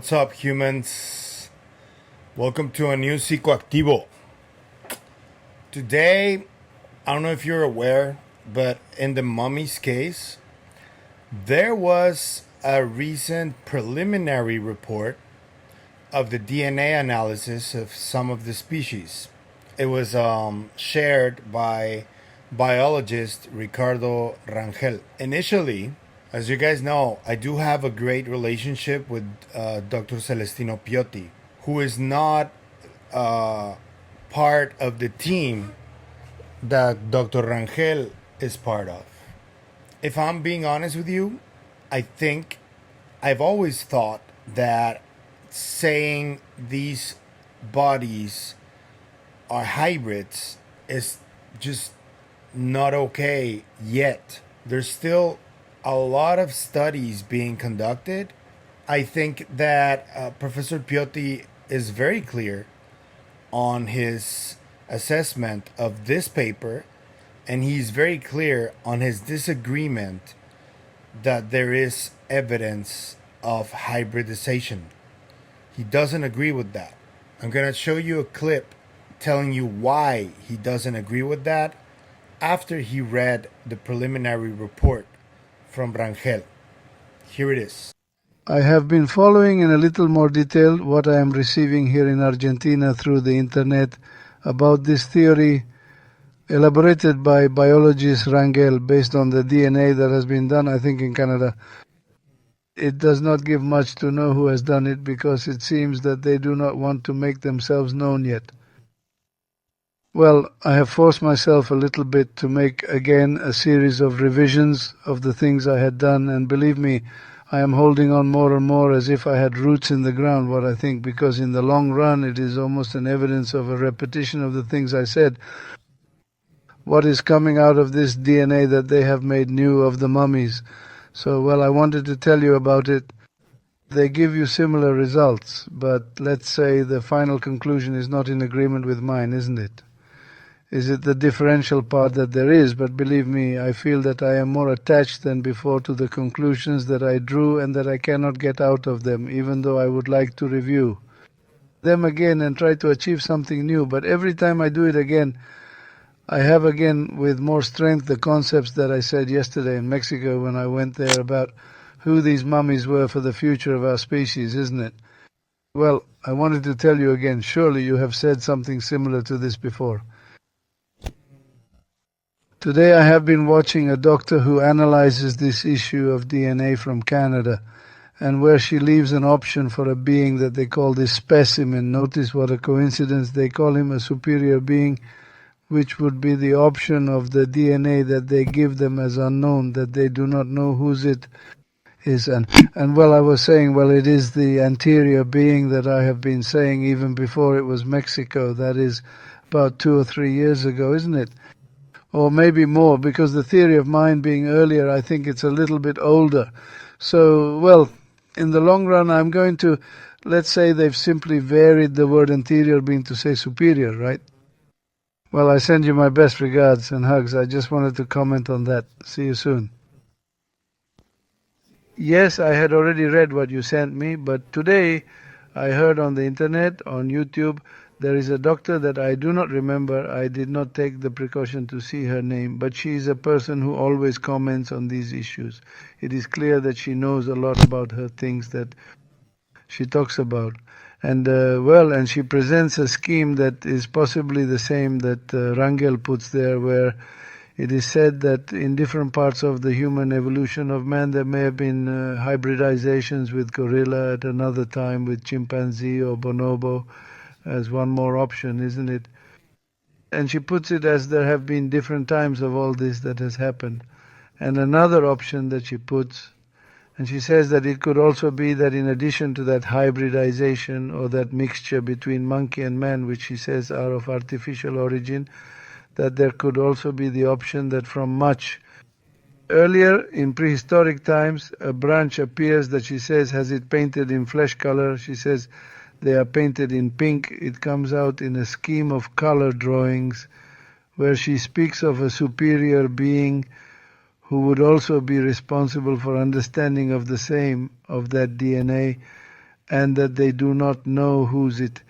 What's up, humans? Welcome to a new Psicoactivo. Today, I don't know if you're aware, but in the mummies case, there was a recent preliminary report of the DNA analysis of some of the species. It was shared by Biologist Ricardo Rangel. Initially, as you guys know, I do have a great relationship with Dr. Celestino Piotti, who is not part of the team that Dr. Rangel is part of. If I'm being honest with you, I think I've always thought that saying these bodies are hybrids is just not okay yet. There's still a lot of studies being conducted. I think that Professor Piotti is very clear on his assessment of this paper, and he's very clear on his disagreement that there is evidence of hybridization. He doesn't agree with that. I'm going to show you a clip telling you why he doesn't agree with that after he read the preliminary report from Rangel. Here it is. I have been following in a little more detail what I am receiving here in Argentina through the internet about this theory elaborated by biologist Rangel based on the DNA that has been done, I think, in Canada. It does not give much to know who has done it because it seems that they do not want to make themselves known yet. Well, I have forced myself a little bit to make again a series of revisions of the things I had done, and believe me, I am holding on more and more as if I had roots in the ground, what I think, because in the long run it is almost an evidence of a repetition of the things I said. What is coming out of this DNA that they have made new of the mummies? So, well, I wanted to tell you about it. They give you similar results, but let's say the final conclusion is not in agreement with mine, isn't it? Is it the differential part that there is? But believe me, I feel that I am more attached than before to the conclusions that I drew and that I cannot get out of them, even though I would like to review them again and try to achieve something new. But every time I do it again, I have again with more strength the concepts that I said yesterday in Mexico when I went there about who these mummies were for the future of our species, isn't it? Well, I wanted to tell you again, surely you have said something similar to this before. Today I have been watching a doctor who analyzes this issue of DNA from Canada, and where she leaves an option for a being that they call this specimen. Notice what a coincidence. They call him a superior being, which would be the option of the DNA that they give them as unknown, that they do not know whose it is. And well, I was saying, well, it is the anterior being that I have been saying even before it was Mexico. That is about 2 or 3 years ago, isn't it? Or maybe more, because the theory of mind being earlier, I think it's a little bit older. So, well, in the long run, I'm going to, let's say they've simply varied the word anterior being to say superior, right? Well, I send you my best regards and hugs. I just wanted to comment on that. See you soon. Yes, I had already read what you sent me, but today I heard on the internet, on YouTube, there is a doctor that I do not remember. I did not take the precaution to see her name, but she is a person who always comments on these issues. It is clear that she knows a lot about her things that she talks about. And, and she presents a scheme that is possibly the same that Rangel puts there, where it is said that in different parts of the human evolution of man, there may have been hybridizations with gorilla, at another time with chimpanzee or bonobo, as one more option, isn't it? And she puts it as there have been different times of all this that has happened. And another option that she puts, and she says that it could also be that in addition to that hybridization or that mixture between monkey and man, which she says are of artificial origin, that there could also be the option that from much earlier in prehistoric times, a branch appears that she says has it painted in flesh color. She says they are painted in pink. It comes out in a scheme of color drawings where she speaks of a superior being who would also be responsible for understanding of the same, of that DNA, and that they do not know whose it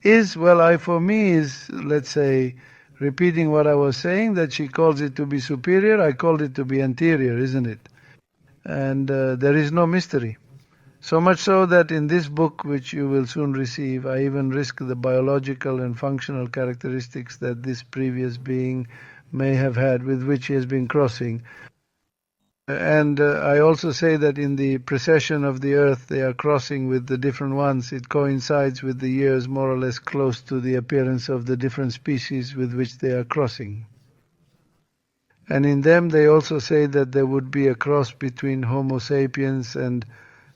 is. Well, for me is, let's say, repeating what I was saying, that she calls it to be superior, I called it to be anterior, isn't it? And there is no mystery. So much so that in this book, which you will soon receive, I even risk the biological and functional characteristics that this previous being may have had with which he has been crossing. And I also say that in the precession of the earth, they are crossing with the different ones. It coincides with the years more or less close to the appearance of the different species with which they are crossing. And in them, they also say that there would be a cross between Homo sapiens and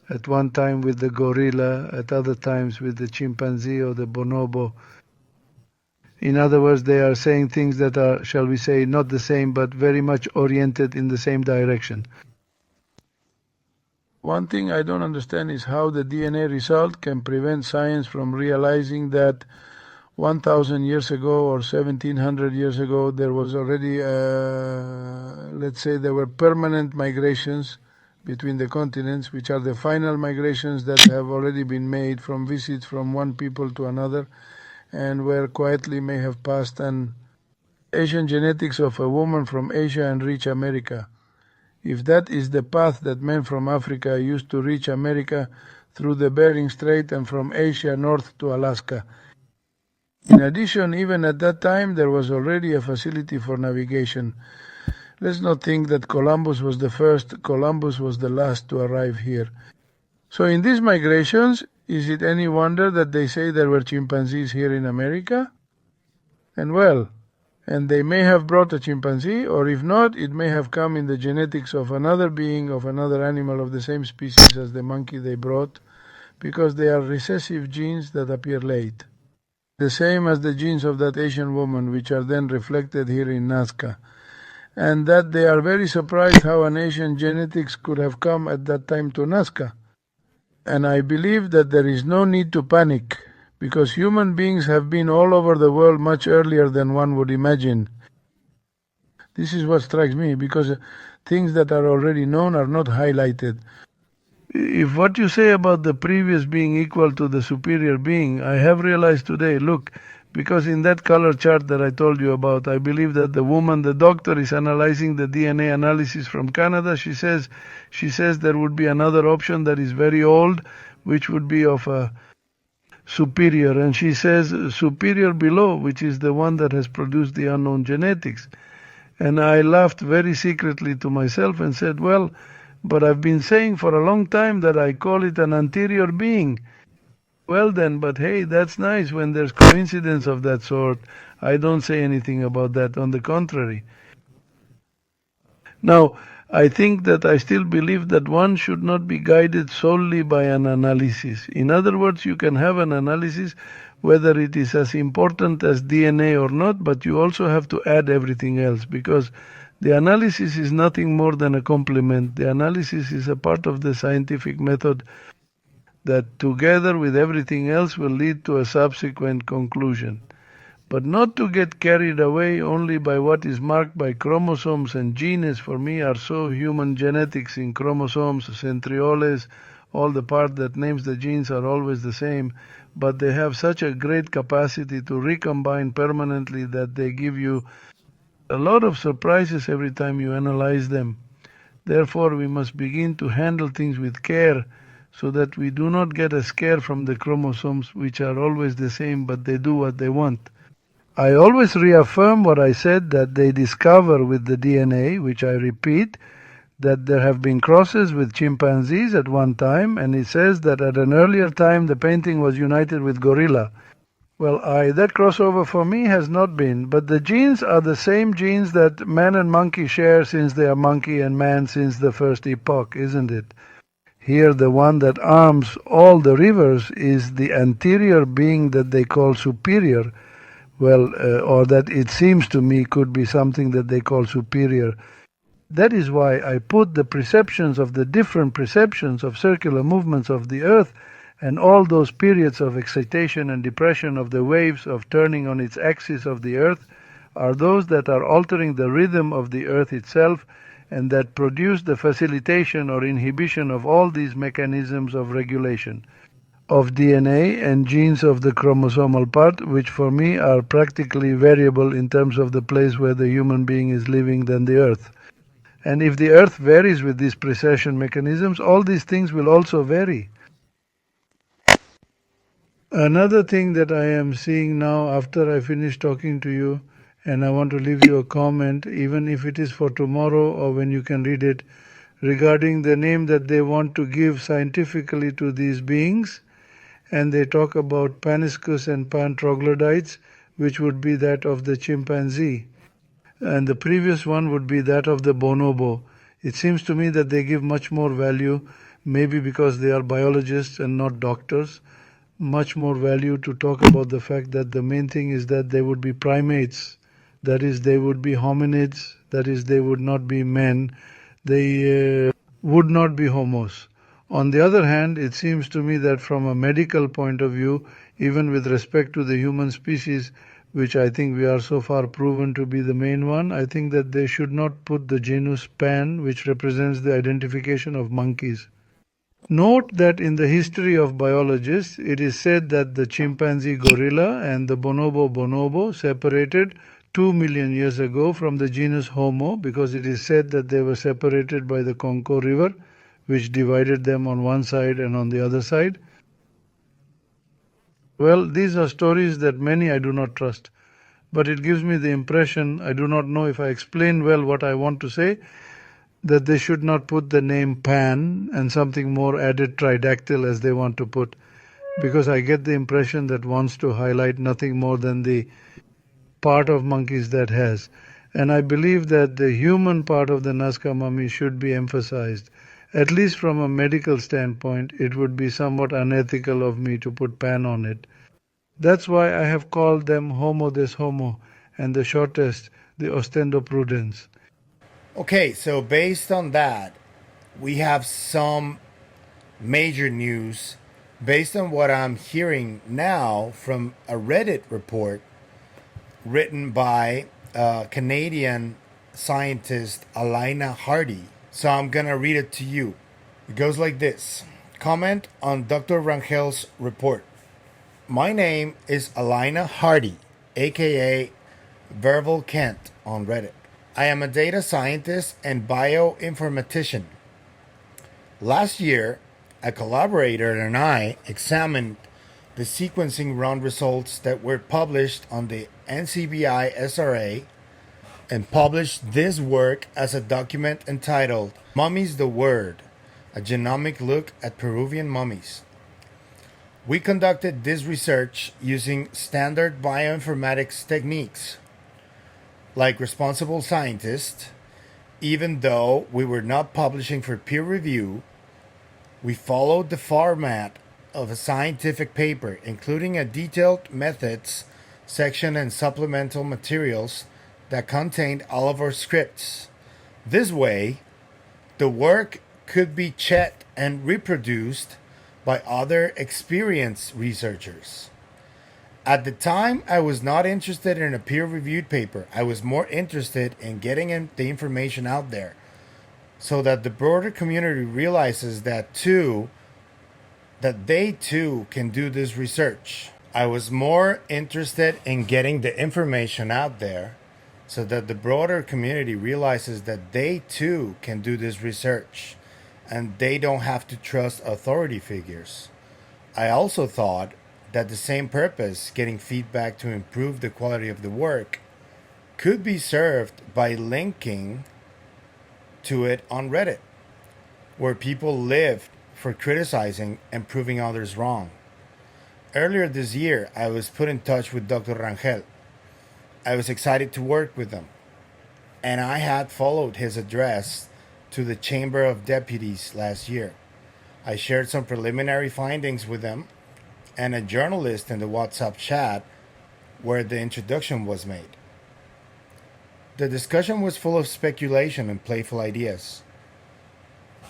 at one time with the gorilla, at other times with the chimpanzee or the bonobo. In other words, they are saying things that are, shall we say, not the same, but very much oriented in the same direction. One thing I don't understand is how the DNA result can prevent science from realizing that 1,000 years ago or 1,700 years ago there was already, let's say, there were permanent migrations between the continents, which are the final migrations that have already been made from visits from one people to another, and where quietly may have passed an Asian genetics of a woman from Asia and reach America. If that is the path that men from Africa used to reach America through the Bering Strait and from Asia north to Alaska. In addition, even at that time, there was already a facility for navigation. Let's not think that Columbus was the first, Columbus was the last to arrive here. So in these migrations, is it any wonder that they say there were chimpanzees here in America? And they may have brought a chimpanzee, or if not, it may have come in the genetics of another being, of another animal of the same species as the monkey they brought, because they are recessive genes that appear late. The same as the genes of that Asian woman, which are then reflected here in Nazca. And that they are very surprised how an Asian genetics could have come at that time to Nazca. And I believe that there is no need to panic, because human beings have been all over the world much earlier than one would imagine. This is what strikes me, because things that are already known are not highlighted. If what you say about the previous being equal to the superior being, I have realized today, look, because in that color chart that I told you about, I believe that the woman, the doctor, is analyzing the DNA analysis from Canada. She says there would be another option that is very old, which would be of a superior, and she says superior below, which is the one that has produced the unknown genetics. And I laughed very secretly to myself and said, well, but I've been saying for a long time that I call it an anterior being. Well then, but hey, that's nice when there's coincidence of that sort. I don't say anything about that, on the contrary. Now, I think that I still believe that one should not be guided solely by an analysis. In other words, you can have an analysis whether it is as important as DNA or not, but you also have to add everything else, because the analysis is nothing more than a complement. The analysis is a part of the scientific method that together with everything else will lead to a subsequent conclusion. But not to get carried away only by what is marked by chromosomes and genes. For me are so human genetics in chromosomes, centrioles, all the part that names the genes are always the same, but they have such a great capacity to recombine permanently that they give you a lot of surprises every time you analyze them. Therefore, we must begin to handle things with care so that we do not get a scare from the chromosomes, which are always the same, but they do what they want. I always reaffirm what I said, that they discover with the DNA, which I repeat, that there have been crosses with chimpanzees at one time, and it says that at an earlier time the painting was united with gorilla. Well, that crossover for me has not been, but the genes are the same genes that man and monkey share since they are monkey and man since the first epoch, isn't it? Here the one that arms all the rivers is the anterior being that they call superior. Well, or that it seems to me could be something that they call superior. That is why I put the perceptions of the different perceptions of circular movements of the Earth and all those periods of excitation and depression of the waves of turning on its axis of the Earth are those that are altering the rhythm of the Earth itself, and that produce the facilitation or inhibition of all these mechanisms of regulation. of DNA and genes of the chromosomal part, which for me are practically variable in terms of the place where the human being is living than the Earth. And if the Earth varies with these precession mechanisms, all these things will also vary. Another thing that I am seeing now after I finish talking to you, and I want to leave you a comment, even if it is for tomorrow or when you can read it, regarding the name that they want to give scientifically to these beings. And they talk about paniscus and pan troglodytes, which would be that of the chimpanzee. And the previous one would be that of the bonobo. It seems to me that they give much more value, maybe because they are biologists and not doctors, much more value to talk about the fact that the main thing is that they would be primates. That is, they would be hominids. That is, they would not be men. They would not be homos. On the other hand, it seems to me that from a medical point of view, even with respect to the human species, which I think we are so far proven to be the main one, I think that they should not put the genus Pan, which represents the identification of monkeys. Note that in the history of biologists, it is said that the chimpanzee gorilla and the bonobo bonobo separated 2 million years ago from the genus Homo, because it is said that they were separated by the Congo River, which divided them on one side and on the other side. Well, these are stories that many I do not trust, but it gives me the impression, I do not know if I explain well what I want to say, that they should not put the name Pan and something more added Tridactyl as they want to put, because I get the impression that wants to highlight nothing more than the part of monkeys that has. And I believe that the human part of the Nazca mummy should be emphasized. At least from a medical standpoint, it would be somewhat unethical of me to put Pan on it. That's why I have called them Homo des Homo, and the shortest, the Ostendo prudens. Okay, so based on that, we have some major news based on what I'm hearing now from a Reddit report written by Canadian scientist Alaina Hardie. So I'm gonna read it to you. It goes like this. Comment on Dr. Rangel's report. My name is Alaina Hardie, aka Verbal Kent on Reddit. I am a data scientist and bioinformatician. Last year, a collaborator and I examined the sequencing run results that were published on the NCBI SRA and published this work as a document entitled Mummies the Word, a genomic look at Peruvian mummies. We conducted this research using standard bioinformatics techniques. Like responsible scientists, even though we were not publishing for peer review, we followed the format of a scientific paper, including a detailed methods section and supplemental materials that contained all of our scripts. This way, the work could be checked and reproduced by other experienced researchers. At the time, I was not interested in a peer-reviewed paper. I was more interested in getting the information out there so that the broader community realizes that they too can do this research. I was more interested in getting the information out there so that the broader community realizes that they too can do this research and they don't have to trust authority figures. I also thought that the same purpose, getting feedback to improve the quality of the work, could be served by linking to it on Reddit, where people lived for criticizing and proving others wrong. Earlier this year, I was put in touch with Dr. Rangel. I was excited to work with him, and I had followed his address to the Chamber of Deputies last year. I shared some preliminary findings with them and a journalist in the WhatsApp chat where the introduction was made. The discussion was full of speculation and playful ideas,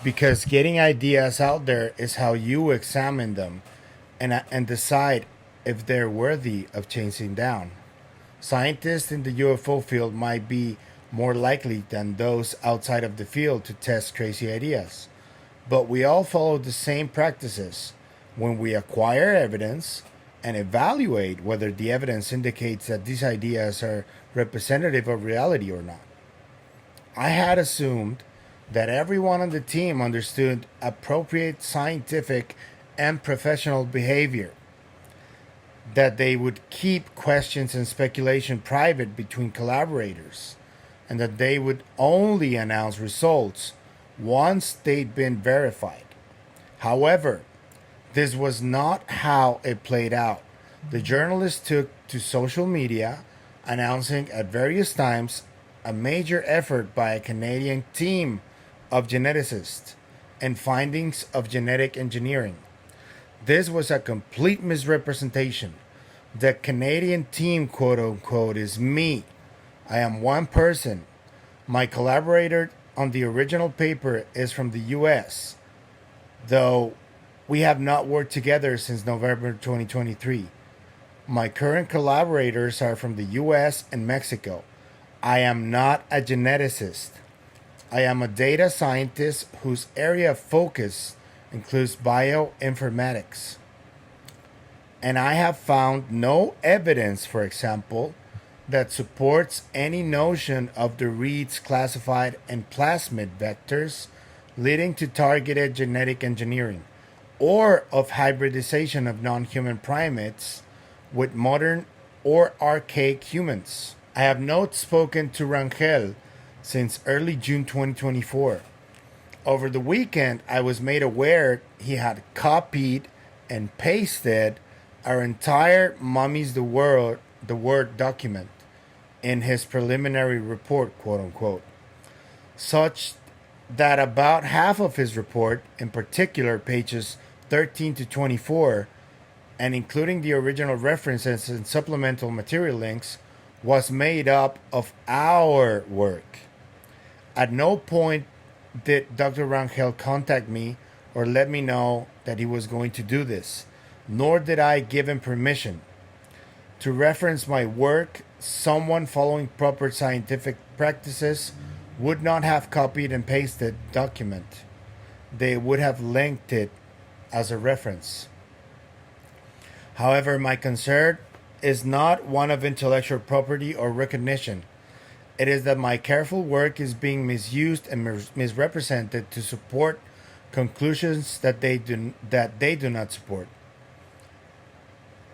because getting ideas out there is how you examine them and decide if they're worthy of chasing down. Scientists in the UFO field might be more likely than those outside of the field to test crazy ideas, but we all follow the same practices. when we acquire evidence and evaluate whether the evidence indicates that these ideas are representative of reality or not. I had assumed that everyone on the team understood appropriate scientific and professional behavior, that they would keep questions and speculation private between collaborators, and that they would only announce results once they'd been verified. However, this was not how it played out. The journalist took to social media, announcing at various times a major effort by a Canadian team of geneticists and findings of genetic engineering. This was a complete misrepresentation. The Canadian team, quote unquote, is me. I am one person. My collaborator on the original paper is from the US, though we have not worked together since November 2023. My current collaborators are from the US and Mexico. I am not a geneticist. I am a data scientist whose area of focus includes bioinformatics. And I have found no evidence, for example, that supports any notion of the reads classified and plasmid vectors leading to targeted genetic engineering, or of hybridization of non-human primates with modern or archaic humans. I have not spoken to Rangel since early June 2024. Over the weekend, I was made aware he had copied and pasted our entire Mummies the Word document in his preliminary report, quote unquote, such that about half of his report, in particular pages 13 to 24, and including the original references and supplemental material links, was made up of our work. At no point did Dr. Rangel contact me or let me know that he was going to do this, nor did I give him permission. To reference my work, someone following proper scientific practices would not have copied and pasted document. They would have linked it as a reference. However, my concern is not one of intellectual property or recognition. It is that my careful work is being misused and misrepresented to support conclusions that they do not support.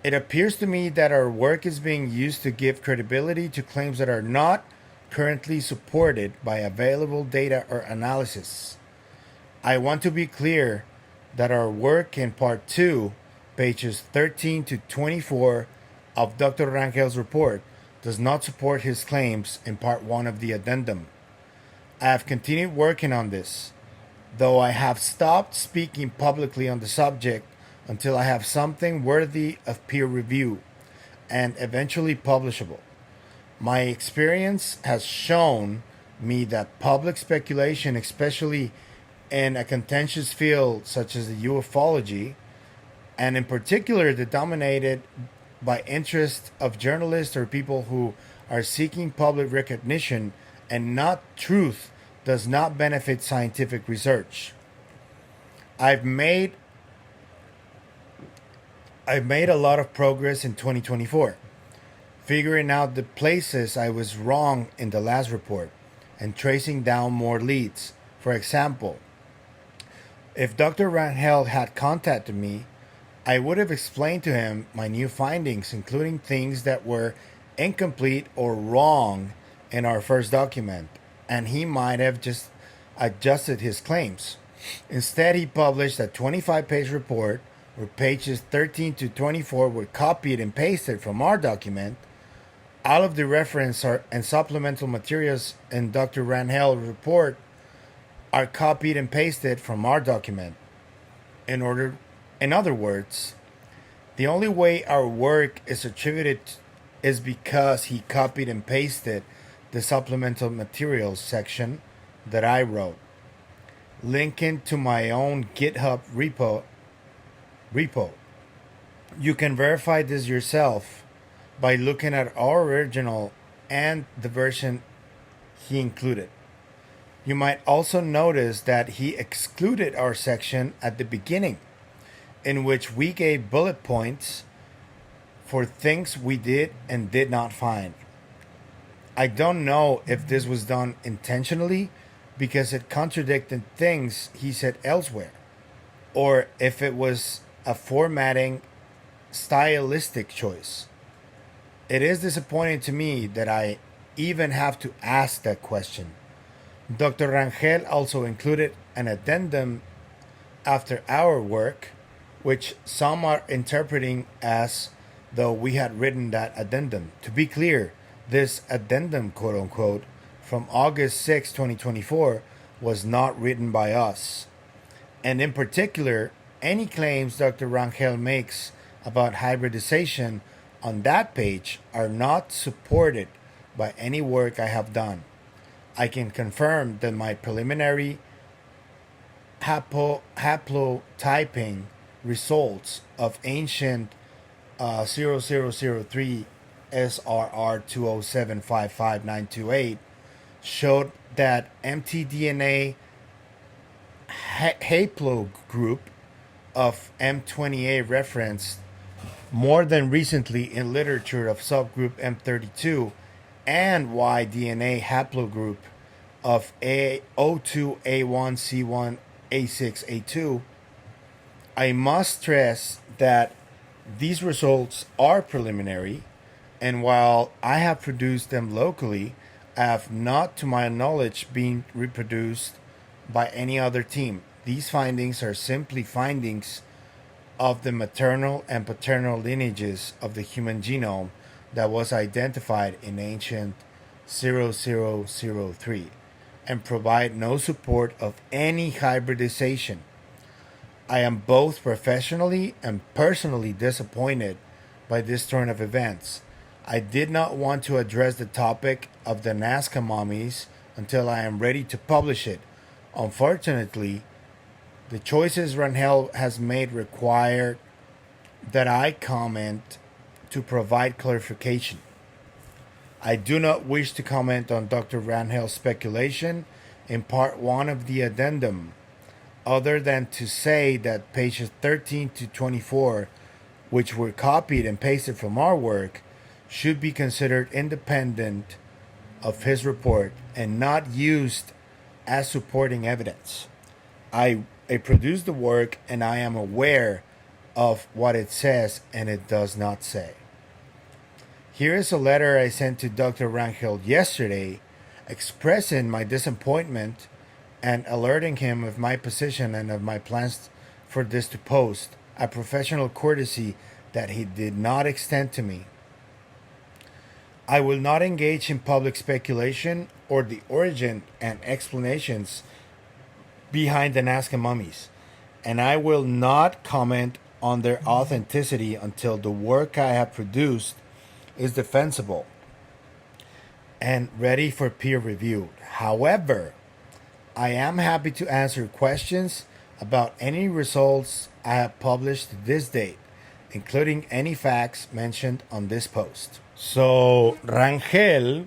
It appears to me that our work is being used to give credibility to claims that are not currently supported by available data or analysis. I want to be clear that our work in Part 2, pages 13 to 24 of Dr. Rangel's report, does not support his claims in Part 1 of the addendum. I have continued working on this, though I have stopped speaking publicly on the subject until I have something worthy of peer review and eventually publishable. My experience has shown me that public speculation, especially in a contentious field such as the ufology, and in particular the dominated by interest of journalists or people who are seeking public recognition and not truth, does not benefit scientific research. I've made a lot of progress in 2024, figuring out the places I was wrong in the last report and tracing down more leads. For example, if Dr. Rangel had contacted me, I would have explained to him my new findings, including things that were incomplete or wrong in our first document, and he might have just adjusted his claims. Instead, he published a 25-page report where pages 13 to 24 were copied and pasted from our document. All of the reference and supplemental materials in Dr. Rangel's report are copied and pasted from our document. In other words, the only way our work is attributed is because he copied and pasted the supplemental materials section that I wrote, linking to my own GitHub repo. You can verify this yourself by looking at our original and the version he included. You might also notice that he excluded our section at the beginning. in which we gave bullet points for things we did and did not find. I don't know if this was done intentionally because it contradicted things he said elsewhere, or if it was a formatting stylistic choice. It is disappointing to me that I even have to ask that question. Dr. Rangel also included an addendum after our work, which some are interpreting as though we had written that addendum. To be clear, this addendum, quote unquote, from August 6, 2024, was not written by us. And in particular, any claims Dr. Rangel makes about hybridization on that page are not supported by any work I have done. I can confirm that my preliminary haplotyping results of ancient 0003 SRR 2075598 showed that mtDNA haplogroup of M28 referenced more than recently in literature of subgroup M32 and Y-DNA haplogroup of O2, A1, C1, A6, A2. I must stress that these results are preliminary, and while I have produced them locally, I have not, to my knowledge, been reproduced by any other team. These findings are simply findings of the maternal and paternal lineages of the human genome that was identified in ancient 0003 and provide no support of any hybridization. I am both professionally and personally disappointed by this turn of events. I did not want to address the topic of the Nazca Mummies until I am ready to publish it. Unfortunately, the choices Rangel has made require that I comment to provide clarification. I do not wish to comment on Dr. Rangel's speculation in part 1 of the addendum, other than to say that pages 13 to 24, which were copied and pasted from our work, should be considered independent of his report and not used as supporting evidence. I produced the work and I am aware of what it says and it does not say. Here is a letter I sent to Dr. Rangel yesterday expressing my disappointment and alerting him of my position and of my plans for this to post, a professional courtesy that he did not extend to me. I will not engage in public speculation or the origin and explanations behind the Nazca Mummies, and I will not comment on their authenticity until the work I have produced is defensible and ready for peer review. However, I am happy to answer questions about any results I have published to this date, including any facts mentioned on this post. So Rangel,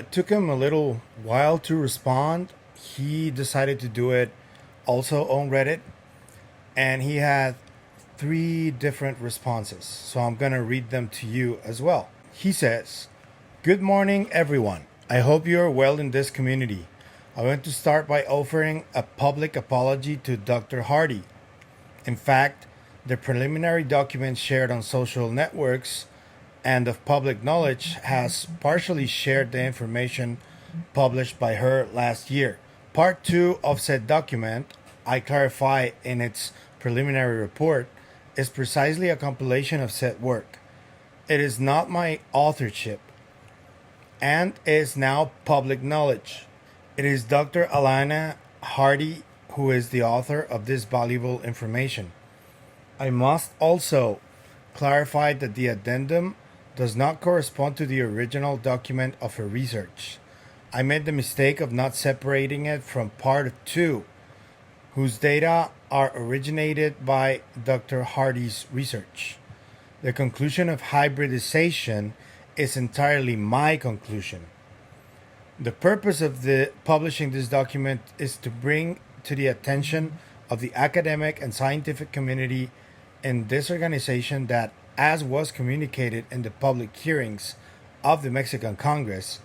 took him a little while to respond. He decided to do it also on Reddit, and he had 3 different responses. So I'm going to read them to you as well. He says, "Good morning, everyone. I hope you are well in this community. I want to start by offering a public apology to Dr. Hardie. In fact, the preliminary document shared on social networks and of public knowledge has partially shared the information published by her last year. Part 2 of said document, I clarify in its preliminary report, is precisely a compilation of said work. It is not my authorship and is now public knowledge. It is Dr. Alaina Hardie who is the author of this valuable information. I must also clarify that the addendum does not correspond to the original document of her research. I made the mistake of not separating it from part 2, whose data are originated by Dr. Hardie's research. The conclusion of hybridization is entirely my conclusion. The purpose of publishing this document is to bring to the attention of the academic and scientific community in this organization that, as was communicated in the public hearings of the Mexican Congress,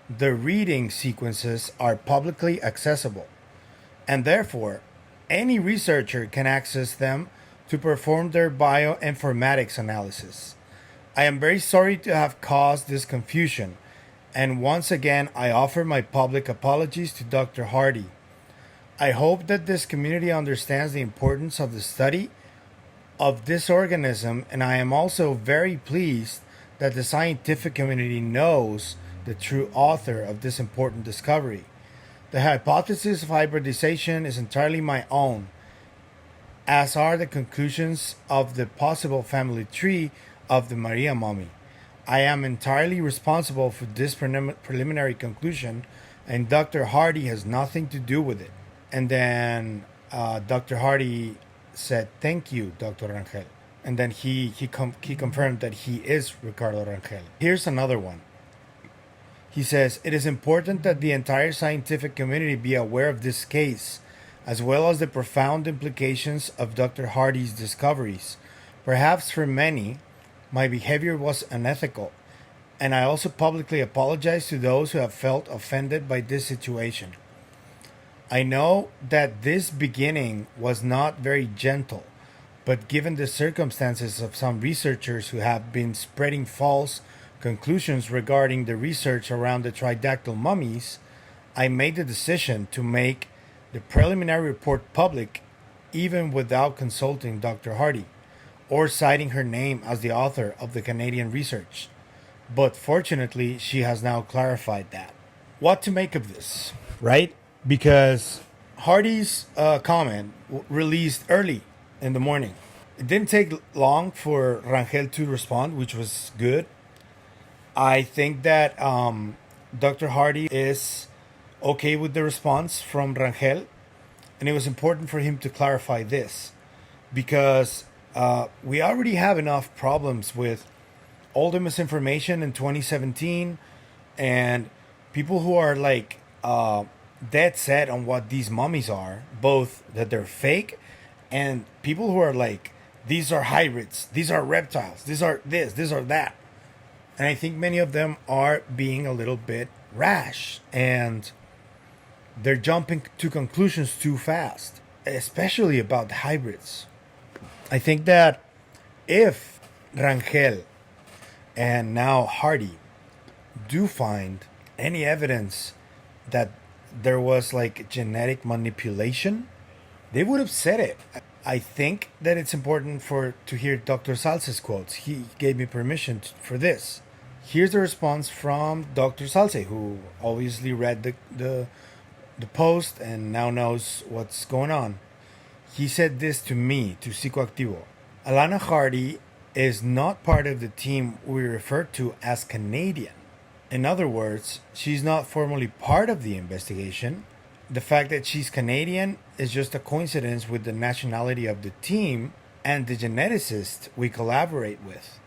the reading sequences are publicly accessible, and therefore any researcher can access them to perform their bioinformatics analysis. I am very sorry to have caused this confusion, and once again I offer my public apologies to Dr. Hardie. I hope that this community understands the importance of the study of this organism, and I am also very pleased that the scientific community knows the true author of this important discovery. The hypothesis of hybridization is entirely my own, as are the conclusions of the possible family tree of the Maria mummy. I am entirely responsible for this preliminary conclusion, and Dr. Hardie has nothing to do with it. And then Dr. Hardie said, "Thank you, Dr. Rangel." And then he confirmed that he is Ricardo Rangel. Here's another one. He says, "It is important that the entire scientific community be aware of this case, as well as the profound implications of Dr. Hardie's discoveries. Perhaps for many, my behavior was unethical, and I also publicly apologize to those who have felt offended by this situation. I know that this beginning was not very gentle, but given the circumstances of some researchers who have been spreading false conclusions regarding the research around the Tridactyl mummies, I made the decision to make the preliminary report public even without consulting Dr. Hardie or citing her name as the author of the Canadian research. But fortunately, she has now clarified that." What to make of this, right? Because Hardie's comment released early in the morning. It didn't take long for Rangel to respond, which was good. I think that Dr. Hardie is okay with the response from Rangel, and it was important for him to clarify this because we already have enough problems with all the misinformation in 2017 and people who are like dead set on what these mummies are, both that they're fake and people who are like, these are hybrids, these are reptiles, these are this, these are that. And I think many of them are being a little bit rash and they're jumping to conclusions too fast, especially about the hybrids. I think that if Rangel and now Hardie do find any evidence that there was like genetic manipulation, they would have said it. I think that it's important to hear Dr. Zalce's quotes. He gave me permission for this. Here's the response from Dr. Zalce, who obviously read the post and now knows what's going on. He said this to me, to Psicoactivo. "Alaina Hardie is not part of the team we refer to as Canadian. In other words, she's not formally part of the investigation. The fact that she's Canadian is just a coincidence with the nationality of the team and the geneticist we collaborate with.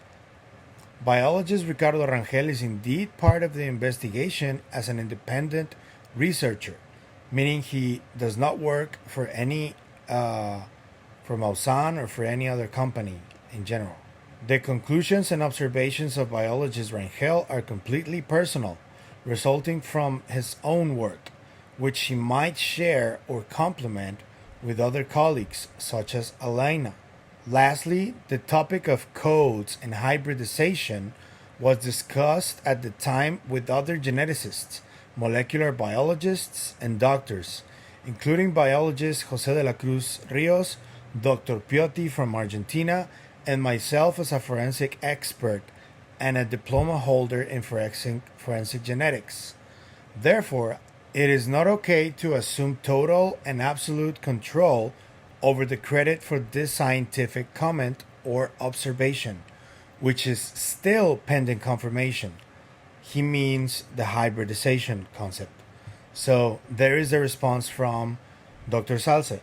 Biologist Ricardo Rangel is indeed part of the investigation as an independent researcher, meaning he does not work for any for Maussan or for any other company in general. The conclusions and observations of biologist Rangel are completely personal, resulting from his own work, which he might share or complement with other colleagues, such as Alaina. Lastly, the topic of codes and hybridization was discussed at the time with other geneticists, molecular biologists, and doctors, including biologist Jose de la Cruz Rios, Dr. Piotti from Argentina, and myself as a forensic expert and a diploma holder in forensic genetics. Therefore, it is not okay to assume total and absolute control over the credit for this scientific comment or observation, which is still pending confirmation." He means the hybridization concept. So there is a response from Dr. Zalce.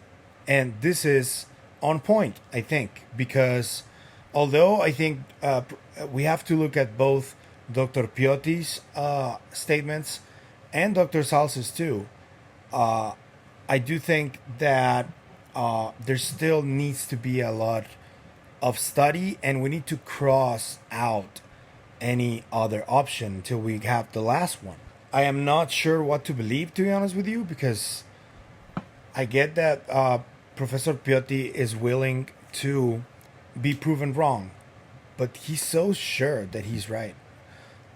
And this is on point, I think, because although I think we have to look at both Dr. Piotti's statements and Dr. Zalce's too, I do think that there still needs to be a lot of study, and we need to cross out any other option until we have the last one. I am not sure what to believe, to be honest with you, because I get that Professor Piotti is willing to be proven wrong, but he's so sure that he's right.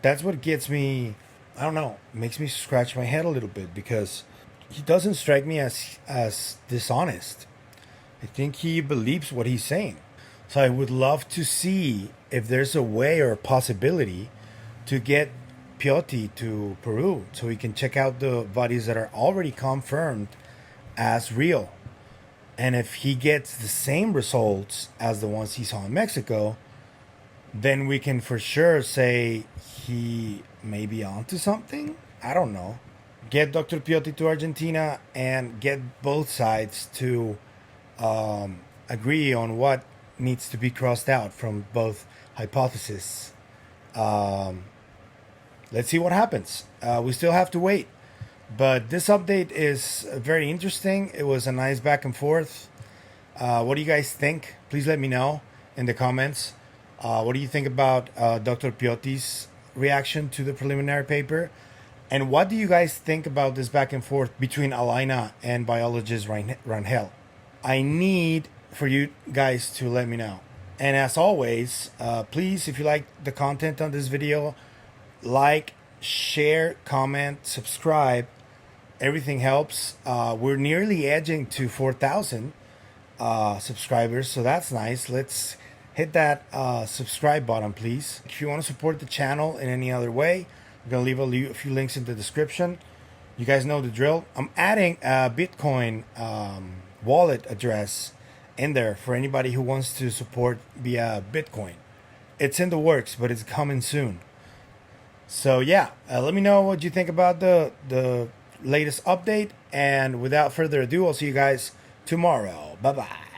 That's what gets me, I don't know, makes me scratch my head a little bit, because he doesn't strike me as dishonest. I think he believes what he's saying. So I would love to see if there's a way or a possibility to get Piotti to Peru so we can check out the bodies that are already confirmed as real. And if he gets the same results as the ones he saw in Mexico, then we can for sure say he may be onto something. I don't know. Get Dr. Piotti to Argentina and get both sides to agree on what needs to be crossed out from both hypotheses. Let's see what happens. We still have to wait. But this update is very interesting. It was a nice back and forth. What do you guys think? Please let me know in the comments. What do you think about Dr. Piotti's reaction to the preliminary paper? And what do you guys think about this back and forth between Alaina and Biologist Rangel? I need for you guys to let me know. And as always, please, if you like the content on this video, like, share, comment, subscribe. Everything helps. We're nearly edging to 4,000 subscribers, so that's nice. Let's hit that subscribe button, please. If you want to support the channel in any other way, I'm going to leave a few links in the description. You guys know the drill. I'm adding a Bitcoin wallet address in there for anybody who wants to support via Bitcoin. It's in the works, but it's coming soon. So yeah, let me know what you think about the latest update. And without further ado, I'll see you guys tomorrow. Bye-bye.